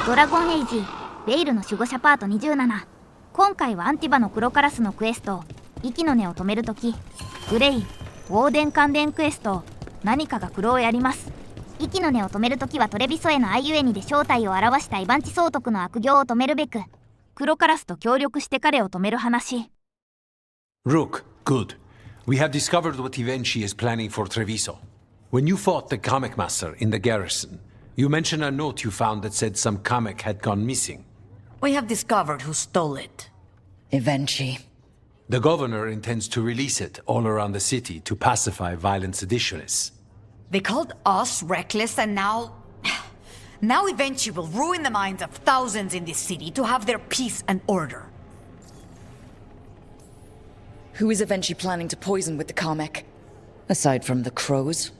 ドラゴンエイジベイルの守護者パート27。今回はアンティバの黒カラスのクエスト息の根を止める時、グレイウォーデン関連クエスト何かが来るをやります。息の根を止める時はトレビソへの愛ゆえにで正体を表したイバンチ総督の悪行を止めるべく黒カラスと協力して彼を止める話。 Rook, good. We have discovered what Ivenchi is planning for Treviso. When you fought the comic master in the garrison, you mentioned a note you found that said some comic had gone missing. We have discovered who stole it. Ivenchi. The governor intends to release it all around the city to pacify violent seditionists. They called us reckless and now Ivenchi will ruin the minds of thousands in this city to have their peace and order. Who is Ivenchi planning to poison with the comic? Aside from the crows?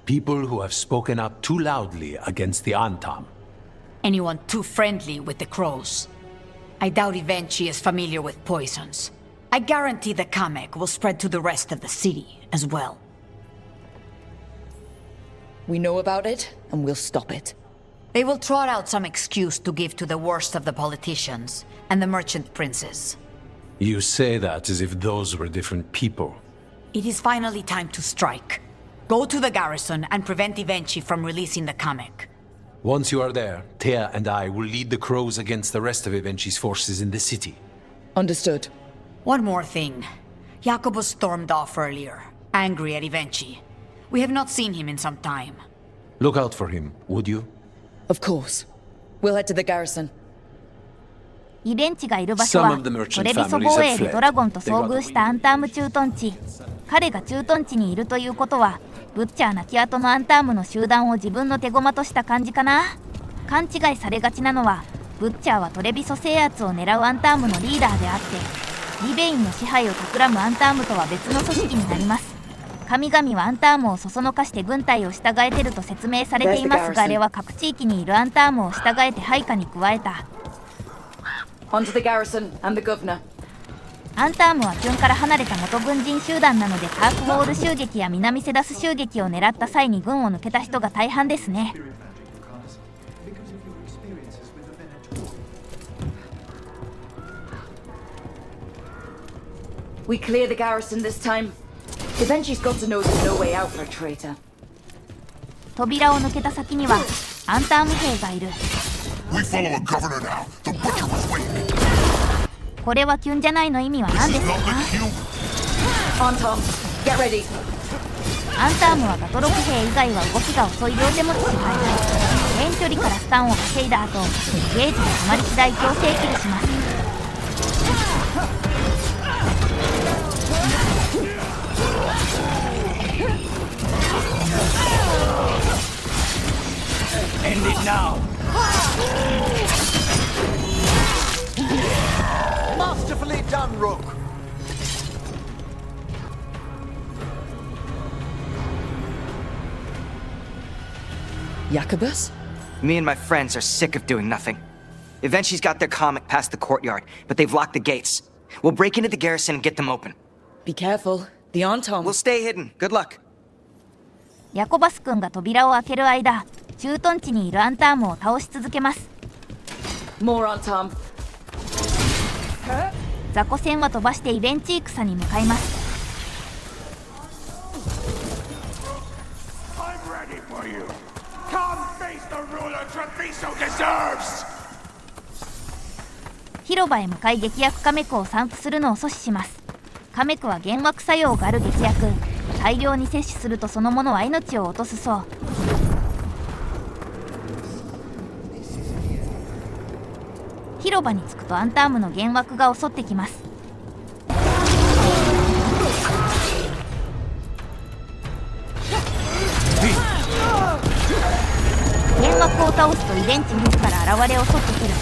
People who have spoken up too loudly against the Antam. Anyone too friendly with the crows. I doubt Ivenchi is familiar with poisons. I guarantee the comic will spread to the rest of the city as well. We know about it, and we'll stop it. They will trot out some excuse to give to the worst of the politicians and the merchant princes. You say that as if those were different people. It is finally time to strike. Go to the garrison and prevent Ivenchi from releasing the comic. Once you are there, Thea and I will lead the crows against the rest of Ivenchi's forces in the city. Understood. One more thing. Jacobus stormed off earlier, angry at Ivenchi. We have not seen him in some time. Look out for him, would you? Of course. We'll head to the garrison. イベンチがいる場所はトレビソ防衛でドラゴンと遭遇したアンターム駐屯地。彼が駐屯地にいるということはブッチャー亡き後のアンタームの集団を自分の手駒とした感じかな。勘違いされがちなのはブッチャーはトレビソ制圧を狙うアンタームのリーダーであってリベインの支配を企むアンタームとは別の組織になります。神々はアンタームをそそのかして軍隊を従えてると説明されていますが、あれは各地域にいるアンタームを従えて配下に加えた。On to the garrison and the governor. アンタームはキュンから離れた元軍人集団なのでカークウォール襲撃や南セダス襲撃を狙った際に軍を抜けた人が大半ですね。We clear the garrison this time. Ivenchi's got to know there's no way out for a traitor. 扉を抜けた先にはアンターム兵がいる。We follow a governor now. The butcher was weak. これはキュンじゃないの意味は何ですか？ On Tom, get ready. アンタームはガトロク兵以外は動きが遅い両手持ち支配人。遠距離からスタンを稼いだ後、ゲージが止まり次第強制キルします。End it now. Masterfully done, Rook. Jacobus? Me and my friends are sick of doing nothing. Eventually's got their comic past the courtyard, but they've locked the gates. We'll break into the garrison and get them open. Be careful. The Antom. We'll stay hidden. Good luck. ヤコバス君が扉を開ける間、駐屯地にいるアンタームを倒し続けます。More Antom. 雑魚船は飛ばしてイベンチー草に向かいます。広場へ向かい劇薬カメクを散布するのを阻止します。カメクは幻惑作用がある劇薬。大量に摂取するとそのものは命を落とすそう。広場に着くとアンタームの幻惑が襲ってきます。幻惑を倒すとイベンチ自ら現れ襲ってくる。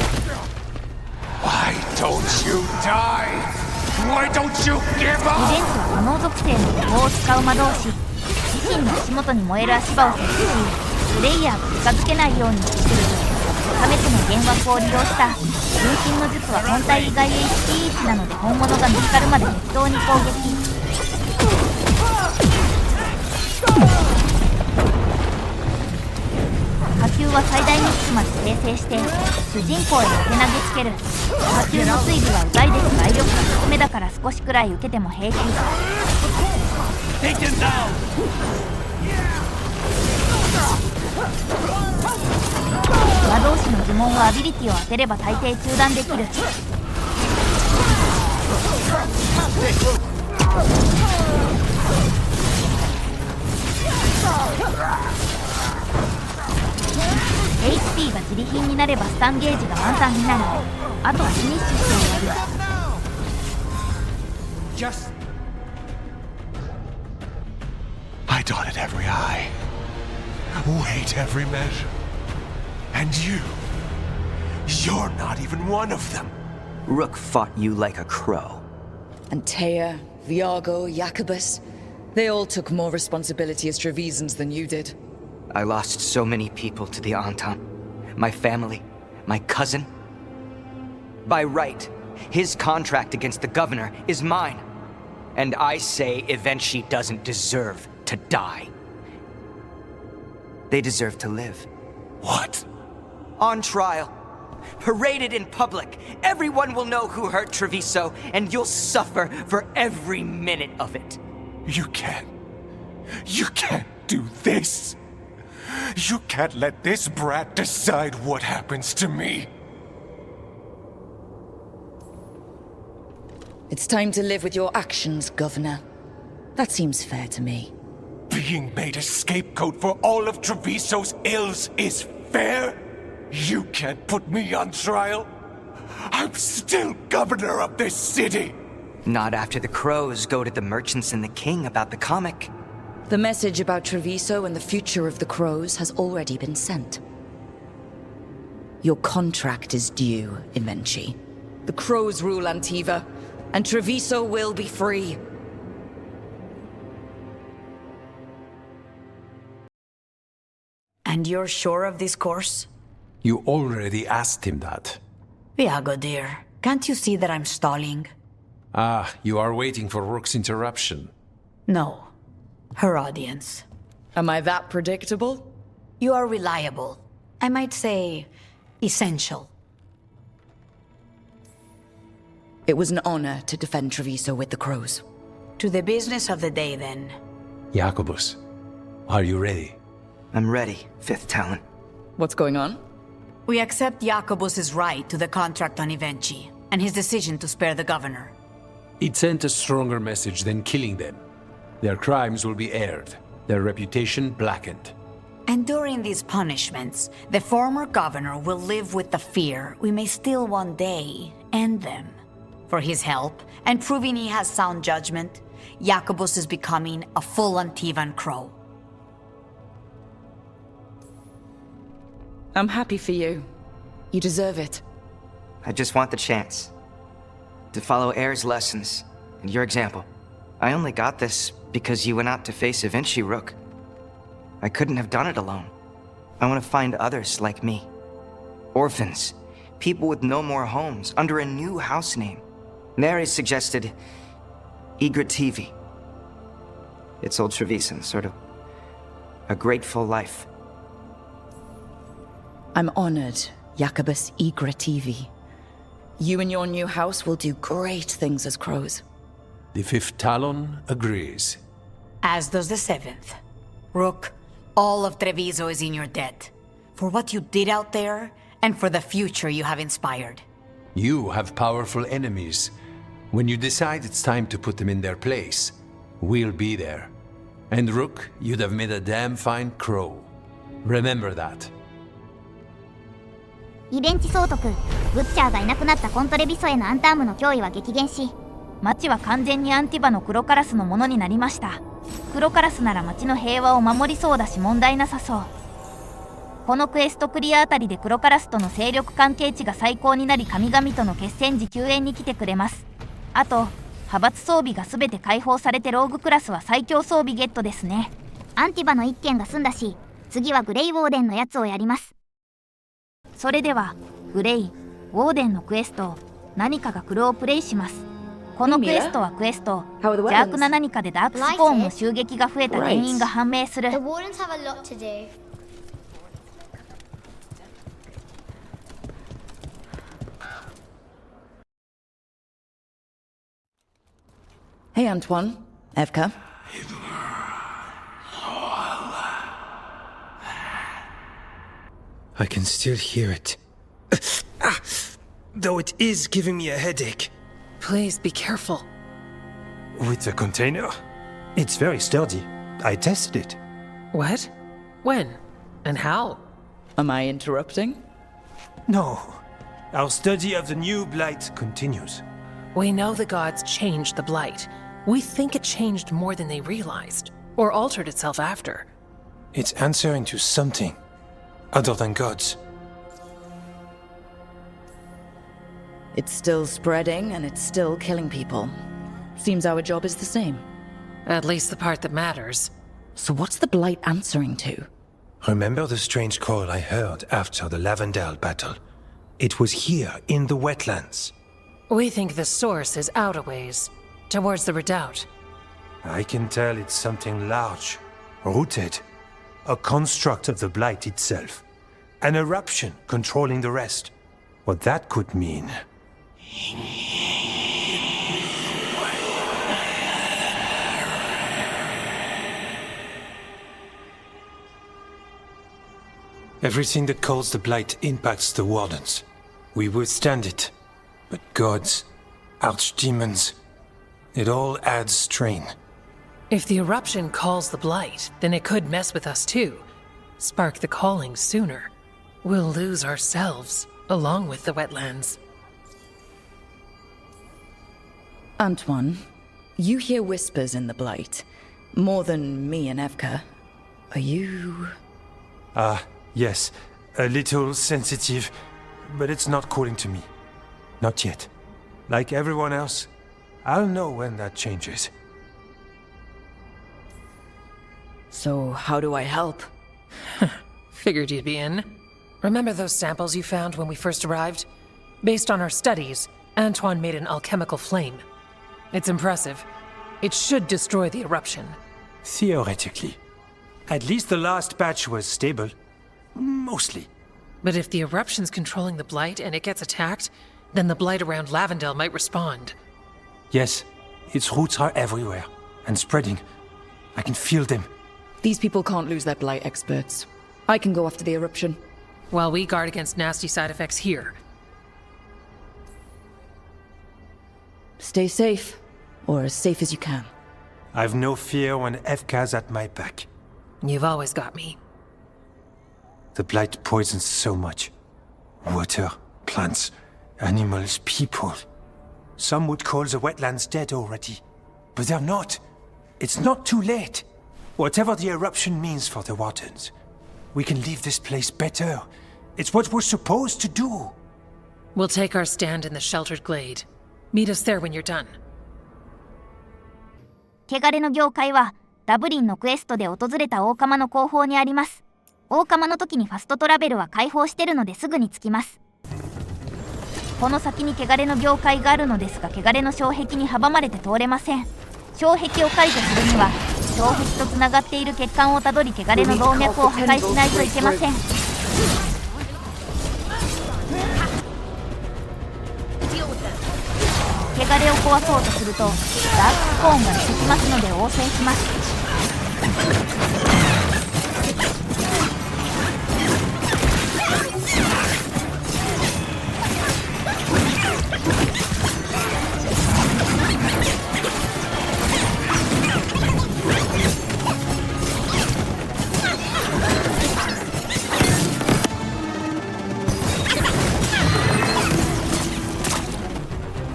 Why don't you die? Why don't you give イベンチは可能属性の魔法を使う魔導士。自身の足元に燃える足場を設置し、プレイヤーが近づけないようにしてくる。カメクの幻惑を利用した分身の術は本体以外 HP1 なので本物が見つかるまで適当に攻撃。火球は最大につまで生成して主人公への手投げつける。火球の追尾はうざいですが威力が低めだから少しくらい受けても平気。魔導士の呪文はアビリティを当てれば大抵中断できる。HP が自利品になればスタンゲージが満タンになる。あとはフィニッシュして終わる。I dotted every I, weighed every measure. And you're not even one of them. Rook fought you like a crow. Antea, Viago, Jacobus, they all took more responsibility as Trevisans than you did. I lost so many people to the Entente. My family, my cousin. By right, his contract against the governor is mine. And I say Evenchi doesn't deserve to die. They deserve to live. What? On trial. Paraded in public. Everyone will know who hurt Treviso, and you'll suffer for every minute of it. You can't do this. You can't let this brat decide what happens to me. It's time to live with your actions, Governor. That seems fair to me. Being made a scapegoat for all of Treviso's ills is fair? You can't put me on trial. I'm still governor of this city. Not after the crows go to the merchants and the king about the comic. The message about Treviso and the future of the crows has already been sent. Your contract is due, Evenchi. The crows rule Antiva, and Treviso will be free. And you're sure of this course? You already asked him that. Viago, dear, can't you see that I'm stalling? Ah, you are waiting for Rook's interruption. No. Her audience. Am I that predictable? You are reliable. I might say, essential. It was an honor to defend Treviso with the crows. To the business of the day, then. Jacobus, are you ready? I'm ready, Fifth Talon. What's going on? We accept Jacobus's right to the contract on Evenchi, and his decision to spare the governor. It sent a stronger message than killing them. Their crimes will be aired, their reputation blackened. And during these punishments, the former governor will live with the fear we may still one day end them. For his help, and proving he has sound judgment, Jacobus is becoming a full Antivan crow. I'm happy for you. You deserve it. I just want the chance to follow Air's lessons and your example. I only got this because you went out to face Evenchi, Rook. I couldn't have done it alone. I want to find others like me. Orphans, people with no more homes, under a new house name. Neri suggested Igrativi. It's old Trevisan, sort of a grateful life. I'm honored, Jacobus Igrativi. You and your new house will do great things as crows. The Fifth Talon agrees. As does the Seventh. Rook, all of Treviso is in your debt. For what you did out there, and for the future you have inspired. You have powerful enemies. When you decide it's time to put them in their place, we'll be there. And Rook, you'd have made a damn fine crow. Remember that. イベンチ総督、ブッチャーがいなくなったコントレビソへのアンタームの脅威は激減し、町は完全にアンティバの黒カラスのものになりました。黒カラスなら町の平和を守りそうだし問題なさそう。このクエストクリアあたりで黒カラスとの勢力関係値が最高になり神々との決戦時救援に来てくれます。あと、派閥装備が全て解放されてローグクラスは最強装備ゲットですね。アンティバの一件が済んだし、次はグレイウォーデンのやつをやります。それではグレイ・ウォーデンのクエスト何かが来るをプレイします。このクエストはクエスト邪悪な何かでダークスコーンの襲撃が増えた原因が判明する。Hey, Antoine. Evka. I can still hear it. Though it is giving me a headache. Please be careful. With the container? It's very sturdy. I tested it. What? When? And how? Am I interrupting? No. Our study of the new blight continues. We know the gods changed the blight. We think it changed more than they realized, or altered itself after. It's answering to something other than gods. It's still spreading and it's still killing people. Seems our job is the same. At least the part that matters. So what's the blight answering to? Remember the strange call I heard after the Lavendale battle? It was here, in the wetlands. We think the source is out a ways, towards the redoubt. I can tell it's something large, rooted. A construct of the blight itself. An eruption controlling the rest. What that could mean. Everything that calls the blight impacts the Wardens. We withstand it. But gods, archdemons, it all adds strain. If the eruption calls the blight, then it could mess with us too. Spark the calling sooner. We'll lose ourselves, along with the wetlands. Antoine, you hear whispers in the blight. More than me and Evka. Are you... Yes. A little sensitive, but it's not calling to me. Not yet. Like everyone else, I'll know when that changes. So how do I help? Figured you'd be in. Remember those samples you found when we first arrived? Based on our studies, Antoine made an alchemical flame. It's impressive. It should destroy the eruption. Theoretically. At least the last batch was stable. Mostly. But if the eruption's controlling the blight and it gets attacked, then the blight around Lavendale might respond. Yes, its roots are everywhere, and spreading. I can feel them. These people can't lose their blight experts. I can go after the eruption. While we guard against nasty side effects here. Stay safe, or as safe as you can. I've no fear when Evka's at my back. You've always got me. The blight poisons so much. Water, plants, animals, people. Some would call the wetlands dead already. But they're not. It's not too late. Whatever the eruption means for the Wardens, we can leave this place better. It's what we're supposed to do. We'll take our stand in the sheltered glade. Meet us there when you're done. 汚れの業界はダブリンのクエストで訪れた王様の後方にあります。王様の時にファストトラベルは開放してるのですぐに着きます。この先に汚れの業界があるのですが、汚れの障壁に阻まれて通れません。障壁を解除するには障壁とつながっている血管をたどり、汚れの動脈を破壊しないといけません。汚れを壊そうとするとダークスコーンが出てきますので応戦します。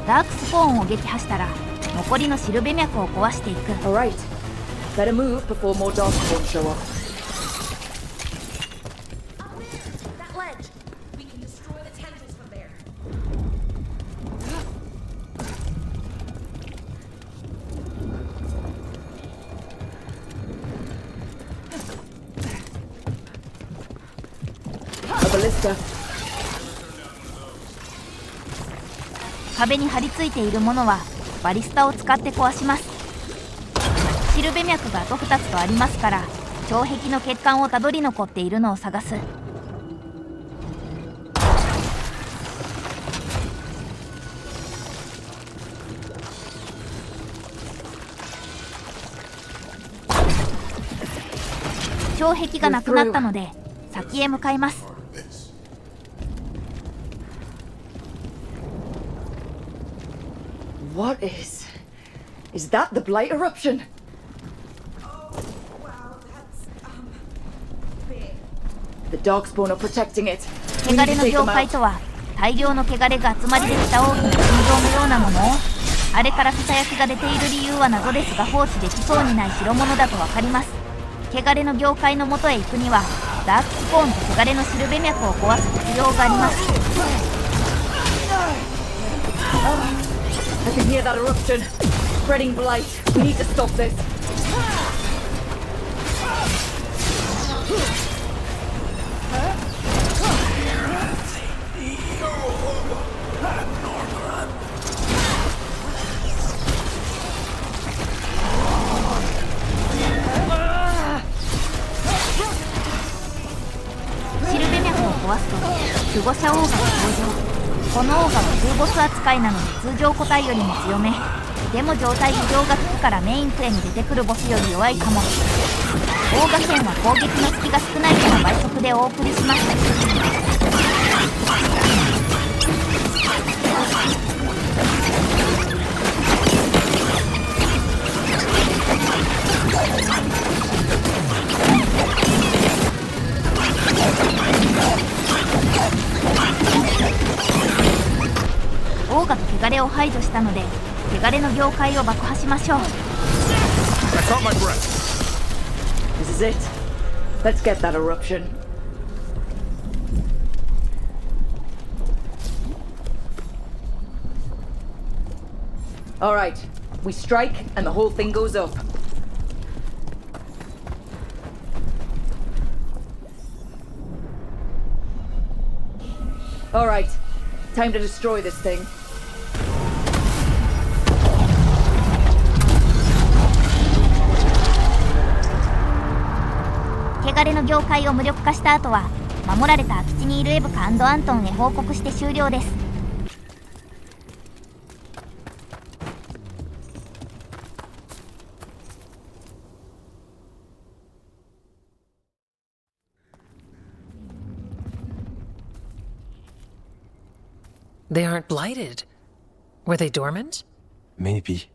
ダークスコーンを撃破したら残りのシルベ脈を壊していく。 Alright. Better move before more darkspawn show up. That ledge! We can destroy the tendrils from there. A ballista. 壁に張り付いているものはバリスタを使って壊します。シルベ脈があと2つとありますから、障壁の血管をたどり残っているのを探す。障壁がなくなったので先へ向かいます。What is that the blight eruption? The darkspawn are protecting it. 汚れの業界とは大量の汚れが集まりできた大きな心臓のようなもの。あれからささやきが出ている理由は謎ですが、放置できそうにない代物だとわかります。汚れの業界の元へ行くにはダークスポーンと汚れのシルベ脈を壊す必要があります。I can hear that eruption. Spreading blight. We need to stop this.壊すと守護者オーガが登場。このオーガは2ボス扱いなので通常個体よりも強め。でも状態異常がつくからメインプレに出てくるボスより弱いかも。オーガ戦は攻撃の隙が少ないから倍速でお送りします。オーガと汚れを排除したので汚れの業界を爆破しましょう。 I caught my breath. This is it. Let's get that eruption. All right, we strike and the whole thing goes up. All right, time to destroy this thing. 汚れの業界を無力化した後は守られた空き地にいるエブカ&アントンへ報告して終了です。They aren't blighted. Were they dormant? Maybe.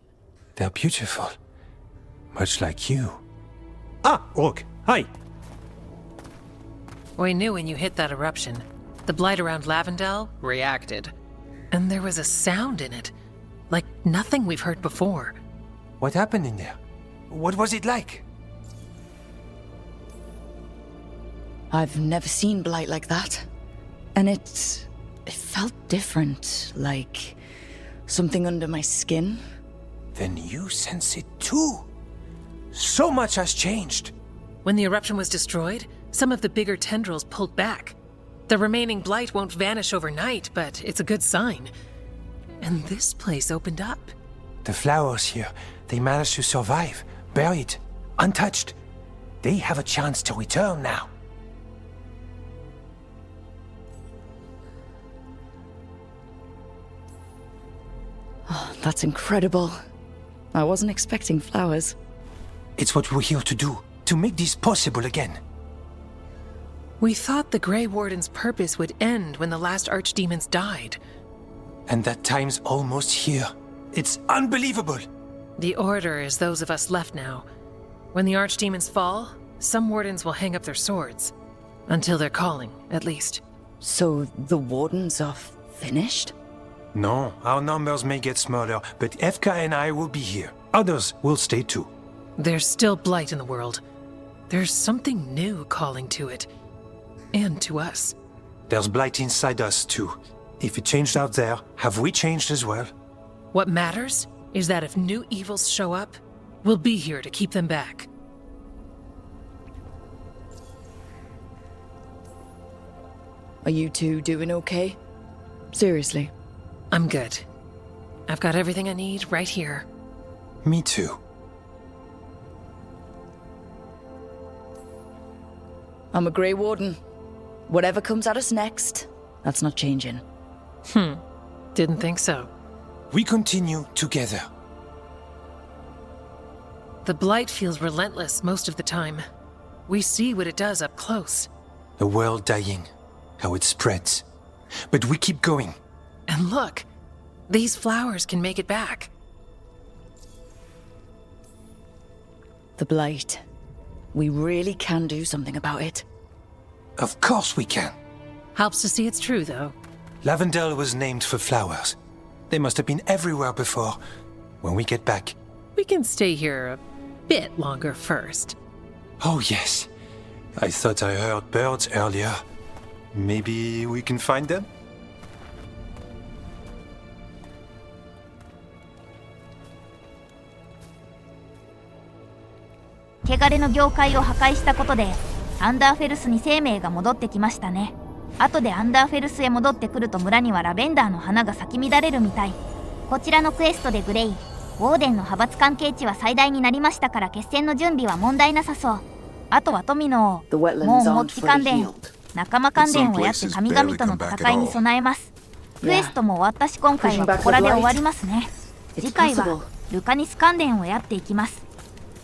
They're beautiful. Much like you. Ah, Rook. Hi. We knew when you hit that eruption. The blight around Lavendel reacted. And there was a sound in it. Like nothing we've heard before. What happened in there? What was it like? I've never seen blight like that. And it felt different, like something under my skin. Then you sense it too. So much has changed. When the eruption was destroyed, some of the bigger tendrils pulled back. The remaining blight won't vanish overnight, but it's a good sign. And this place opened up. The flowers here, they managed to survive, buried, untouched. They have a chance to return now. Oh, that's incredible. I wasn't expecting flowers. It's what we're here to do, to make this possible again. We thought the Grey Warden's purpose would end when the last archdemons died. And that time's almost here. It's unbelievable. The Order is those of us left now. When the archdemons fall, some wardens will hang up their swords. Until they're calling, at least. So the wardens are finished? No, our numbers may get smaller, but Efka and I will be here. Others will stay too. There's still blight in the world. There's something new calling to it. And to us. There's blight inside us too. If it changed out there, have we changed as well? What matters is that if new evils show up, we'll be here to keep them back. Are you two doing okay? Seriously? I'm good. I've got everything I need right here. Me too. I'm a Grey Warden. Whatever comes at us next, that's not changing. Didn't think so. We continue together. The blight feels relentless most of the time. we see what it does up close. A world dying, how it spreads. But we keep going. And look, these flowers can make it back. The Blight. We really can do something about it. Of course we can. Helps to see it's true, though. Lavendel was named for flowers. They must have been everywhere before. When we get back. We can stay here a bit longer first. Oh, yes. I thought I heard birds earlier. Maybe we can find them? 汚れの業界を破壊したことでアンダーフェルスに生命が戻ってきましたね。後でアンダーフェルスへ戻ってくると村にはラベンダーの花が咲き乱れるみたい。こちらのクエストでグレイ、ウォーデンの派閥関係値は最大になりましたから決戦の準備は問題なさそう。あとは富の王、もう放棄関連、仲間関連をやって神々との戦いに備えます。クエストも終わったし今回はここらで終わりますね。次回はルカニス関連をやっていきます。